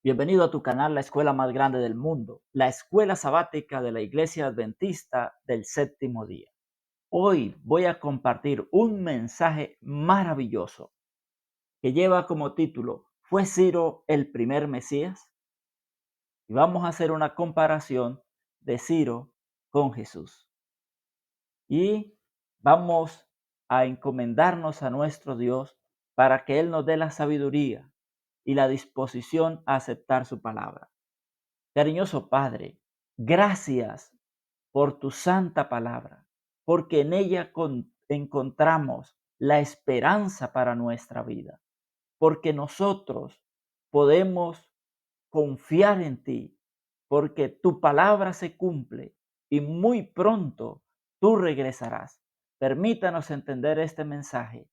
Bienvenido a tu canal, la escuela más grande del mundo, la escuela sabática de la Iglesia Adventista del Séptimo Día. Hoy voy a compartir un mensaje maravilloso que lleva como título ¿Fue Ciro el primer Mesías? Y vamos a hacer una comparación de Ciro con Jesús. Y vamos a encomendarnos a nuestro Dios para que Él nos dé la sabiduría y la disposición a aceptar su palabra. Cariñoso Padre, gracias por tu santa palabra, porque en ella encontramos la esperanza para nuestra vida, porque nosotros podemos confiar en ti, porque tu palabra se cumple y muy pronto tú regresarás. Permítanos entender este mensaje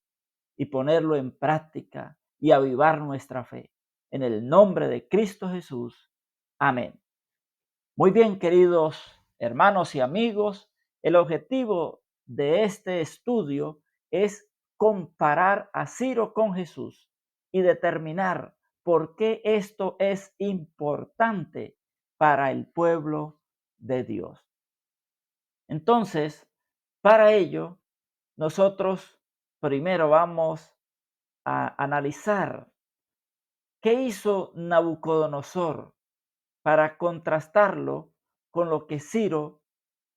y ponerlo en práctica y avivar nuestra fe. En el nombre de Cristo Jesús. Amén. Muy bien, queridos hermanos y amigos, el objetivo de este estudio es comparar a Ciro con Jesús y determinar por qué esto es importante para el pueblo de Dios. Entonces, para ello, nosotros primero vamos a analizar qué hizo Nabucodonosor para contrastarlo con lo que Ciro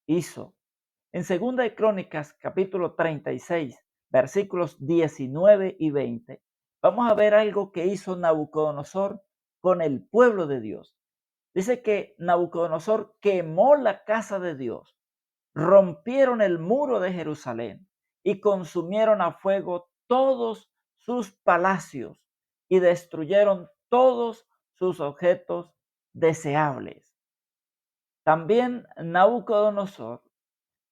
hizo. En Segunda de Crónicas, capítulo 36, versículos 19 y 20, vamos a ver algo que hizo Nabucodonosor con el pueblo de Dios. Dice que Nabucodonosor quemó la casa de Dios, rompieron el muro de Jerusalén y consumieron a fuego todos sus palacios y destruyeron todos sus objetos deseables. También Nabucodonosor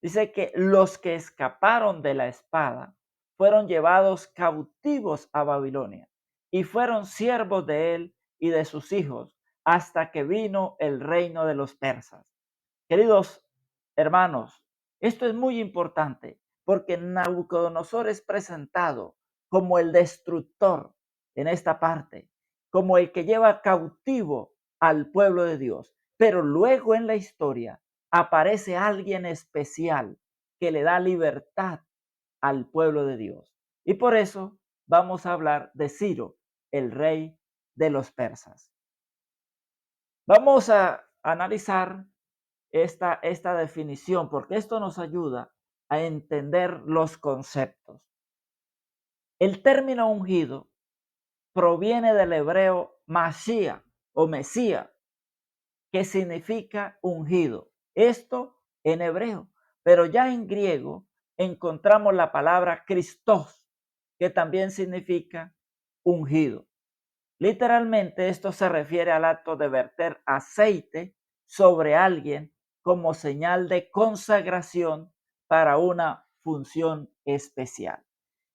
dice que los que escaparon de la espada fueron llevados cautivos a Babilonia y fueron siervos de él y de sus hijos hasta que vino el reino de los persas. Queridos hermanos, esto es muy importante porque Nabucodonosor es presentado como el destructor en esta parte, como el que lleva cautivo al pueblo de Dios. Pero luego en la historia aparece alguien especial que le da libertad al pueblo de Dios. Y por eso vamos a hablar de Ciro, el rey de los persas. Vamos a analizar esta definición, porque esto nos ayuda a entender los conceptos. El término ungido proviene del hebreo Mashiach o Mesías, que significa ungido. Esto en hebreo, pero ya en griego encontramos la palabra Christos, que también significa ungido. Literalmente esto se refiere al acto de verter aceite sobre alguien como señal de consagración para una función especial.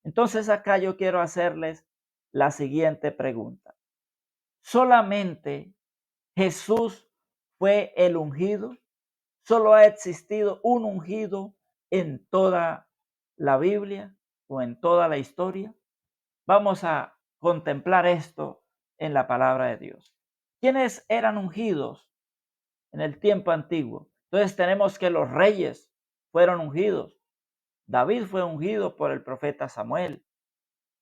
Entonces acá yo quiero hacerles la siguiente pregunta. ¿Solamente Jesús fue el ungido? ¿Solo ha existido un ungido en toda la Biblia o en toda la historia? Vamos a contemplar esto en la palabra de Dios. ¿Quiénes eran ungidos en el tiempo antiguo? Entonces tenemos que los reyes fueron ungidos. David fue ungido por el profeta Samuel.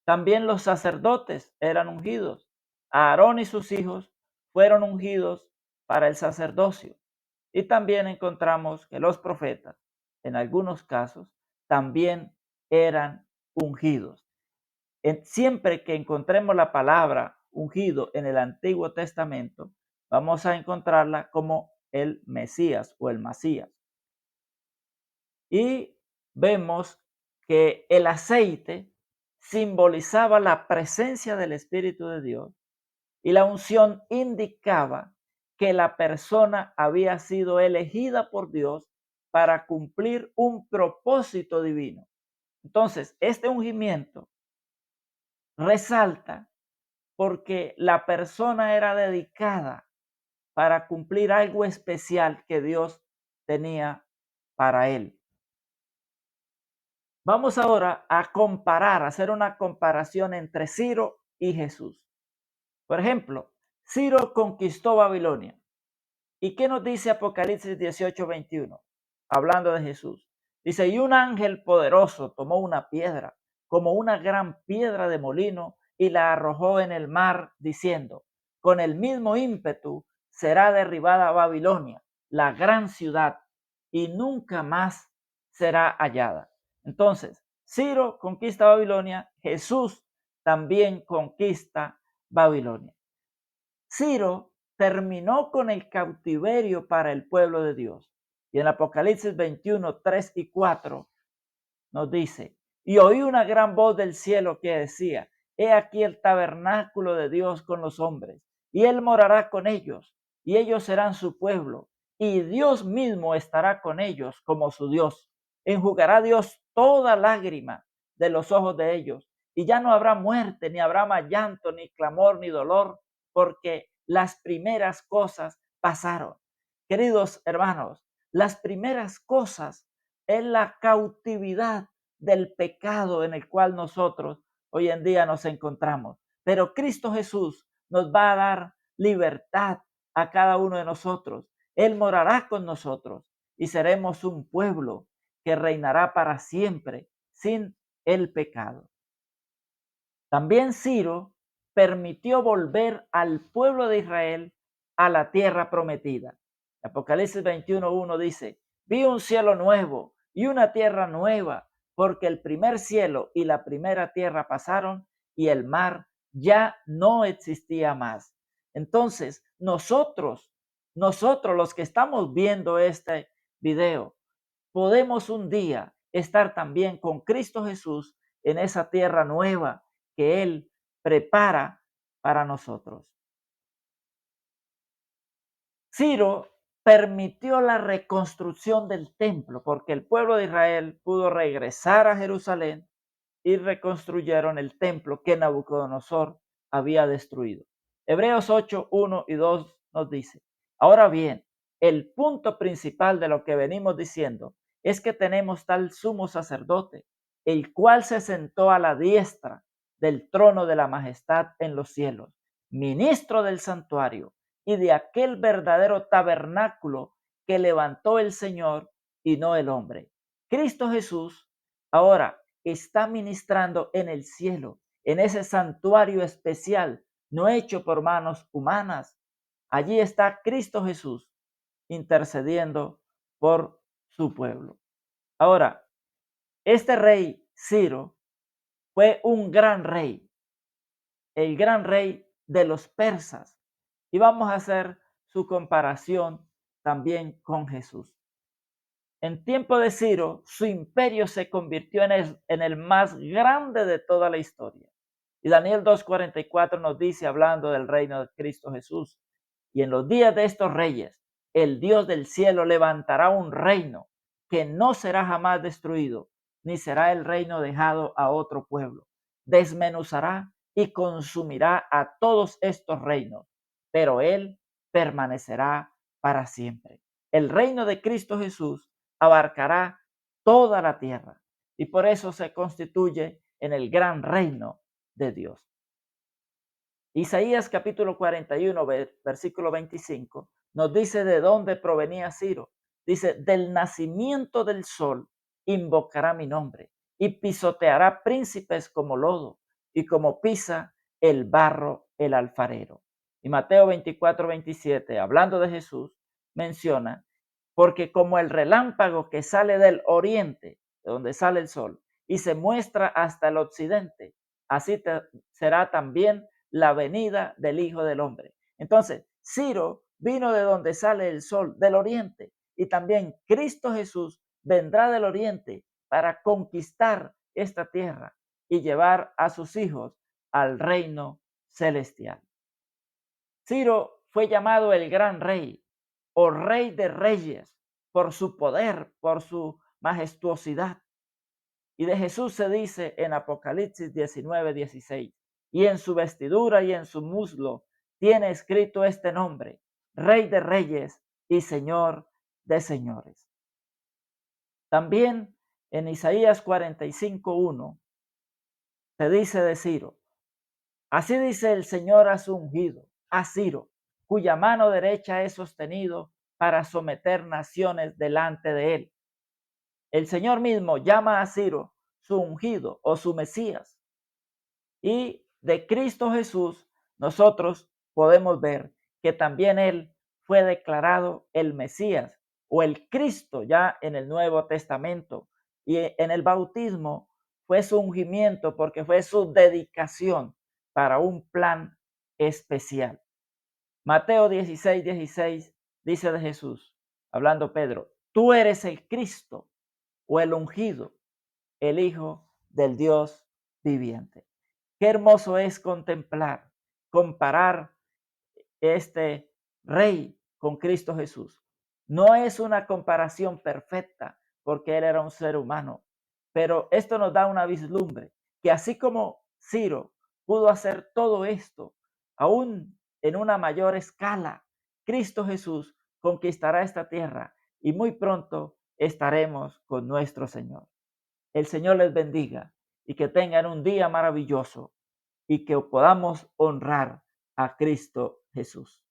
También los sacerdotes eran ungidos. Aarón y sus hijos fueron ungidos para el sacerdocio. Y también encontramos que los profetas, en algunos casos, también eran ungidos. Siempre que encontremos la palabra ungido en el Antiguo Testamento, vamos a encontrarla como el Mesías o el Masías. Y vemos que el aceite simbolizaba la presencia del Espíritu de Dios y la unción indicaba que la persona había sido elegida por Dios para cumplir un propósito divino. Entonces, este ungimiento resalta porque la persona era dedicada para cumplir algo especial que Dios tenía para él. Vamos ahora a comparar, a hacer una comparación entre Ciro y Jesús. Por ejemplo, Ciro conquistó Babilonia. ¿Y qué nos dice Apocalipsis 18:21? Hablando de Jesús. Dice, y un ángel poderoso tomó una piedra, como una gran piedra de molino, y la arrojó en el mar, diciendo, con el mismo ímpetu será derribada Babilonia, la gran ciudad, y nunca más será hallada. Entonces, Ciro conquista Babilonia, Jesús también conquista Babilonia. Ciro terminó con el cautiverio para el pueblo de Dios. Y en Apocalipsis 21, 3 y 4 nos dice, y oí una gran voz del cielo que decía, he aquí el tabernáculo de Dios con los hombres, y él morará con ellos, y ellos serán su pueblo, y Dios mismo estará con ellos como su Dios. Enjugará Dios toda lágrima de los ojos de ellos, y ya no habrá muerte, ni habrá más llanto, ni clamor, ni dolor, porque las primeras cosas pasaron. Queridos hermanos, las primeras cosas es la cautividad del pecado en el cual nosotros hoy en día nos encontramos. Pero Cristo Jesús nos va a dar libertad a cada uno de nosotros. Él morará con nosotros y seremos un pueblo que reinará para siempre sin el pecado. También Ciro permitió volver al pueblo de Israel a la tierra prometida. Apocalipsis 21:1 dice, vi un cielo nuevo y una tierra nueva, porque el primer cielo y la primera tierra pasaron y el mar ya no existía más. Entonces, nosotros los que estamos viendo este video, podemos un día estar también con Cristo Jesús en esa tierra nueva que Él prepara para nosotros. Ciro permitió la reconstrucción del templo porque el pueblo de Israel pudo regresar a Jerusalén y reconstruyeron el templo que Nabucodonosor había destruido. Hebreos 8, 1 y 2 nos dice, ahora bien, el punto principal de lo que venimos diciendo es que tenemos tal sumo sacerdote, el cual se sentó a la diestra del trono de la majestad en los cielos, ministro del santuario y de aquel verdadero tabernáculo que levantó el Señor y no el hombre. Cristo Jesús ahora está ministrando en el cielo, en ese santuario especial, no hecho por manos humanas. Allí está Cristo Jesús intercediendo por su pueblo. Ahora, este rey Ciro fue un gran rey, el gran rey de los persas. Y vamos a hacer su comparación también con Jesús. En tiempo de Ciro, su imperio se convirtió en el más grande de toda la historia. Y Daniel 2:44 nos dice, hablando del reino de Cristo Jesús, y en los días de estos reyes, el Dios del cielo levantará un reino que no será jamás destruido, ni será el reino dejado a otro pueblo. Desmenuzará y consumirá a todos estos reinos, pero él permanecerá para siempre. El reino de Cristo Jesús abarcará toda la tierra y por eso se constituye en el gran reino de Dios. Isaías capítulo 41, versículo 25, nos dice de dónde provenía Ciro. Dice, del nacimiento del sol invocará mi nombre y pisoteará príncipes como lodo y como pisa el barro el alfarero. Y Mateo 24:27, hablando de Jesús, menciona, porque como el relámpago que sale del oriente, de donde sale el sol, y se muestra hasta el occidente, así será también la venida del Hijo del Hombre. Entonces, Ciro vino de donde sale el sol, del oriente, y también Cristo Jesús vendrá del oriente para conquistar esta tierra y llevar a sus hijos al reino celestial. Ciro fue llamado el gran rey o rey de reyes por su poder, por su majestuosidad. Y de Jesús se dice en Apocalipsis 19:16, y en su vestidura y en su muslo tiene escrito este nombre, Rey de Reyes y Señor de Señores. También en Isaías 45:1 se dice de Ciro, así dice el Señor a su ungido, a Ciro, cuya mano derecha he sostenido para someter naciones delante de él. El Señor mismo llama a Ciro su ungido o su Mesías. Y de Cristo Jesús nosotros podemos ver que también Él fue declarado el Mesías o el Cristo ya en el Nuevo Testamento. Y en el bautismo fue su ungimiento porque fue su dedicación para un plan especial. Mateo 16:16 dice de Jesús, hablando Pedro, tú eres el Cristo o el ungido, el Hijo del Dios viviente. Qué hermoso es contemplar, comparar este rey con Cristo Jesús. No es una comparación perfecta porque él era un ser humano, pero esto nos da una vislumbre que así como Ciro pudo hacer todo esto, aún en una mayor escala, Cristo Jesús conquistará esta tierra y muy pronto estaremos con nuestro Señor. El Señor les bendiga y que tengan un día maravilloso y que podamos honrar a Cristo Jesús.